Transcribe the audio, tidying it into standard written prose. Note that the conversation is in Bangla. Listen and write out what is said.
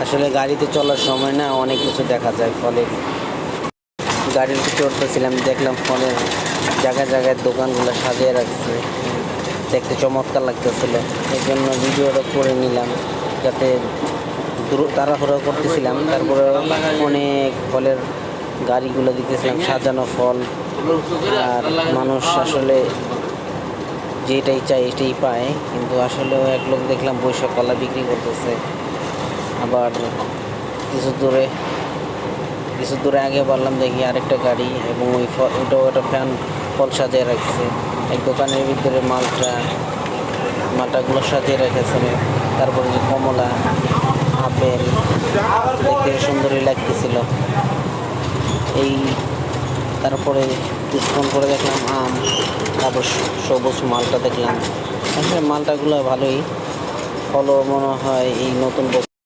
আসলে গাড়িতে চলার সময় না অনেক কিছু দেখা যায় ফলের। গাড়িতে চড়তেছিলাম, দেখলাম ফলের জায়গায় জায়গায় দোকানগুলো সাজিয়ে রাখছে, দেখতে চমৎকার লাগতেছিল। এই জন্য ভিডিওটা করে নিলাম, যাতে তাড়াহুড়ো করতেছিলাম, তারপরে অনেক ফলের গাড়িগুলো দেখতেছিলাম, সাজানো ফল। আর মানুষ আসলে যেটাই চাই এটাই পায়, কিন্তু আসলে এক লোক দেখলাম বৈশাখ কলা বিক্রি করতেছে। আবার কিছু দূরে আগে বললাম দেখি আরেকটা গাড়ি, এবং ওটাও একটা ফল সাজিয়ে রাখছে। এক দোকানের ভিতরে মালটাগুলো সাজিয়ে রেখেছে। তারপরে যে কমলা, আপেল দেখতে সুন্দরই লাগতেছিল। এই তারপরে কিছুক্ষণ করে দেখলাম আম, তারপর সবুজ মালটা দেখলাম। আসলে মালটাগুলো ভালোই, ফলও মনে হয় এই নতুন বছর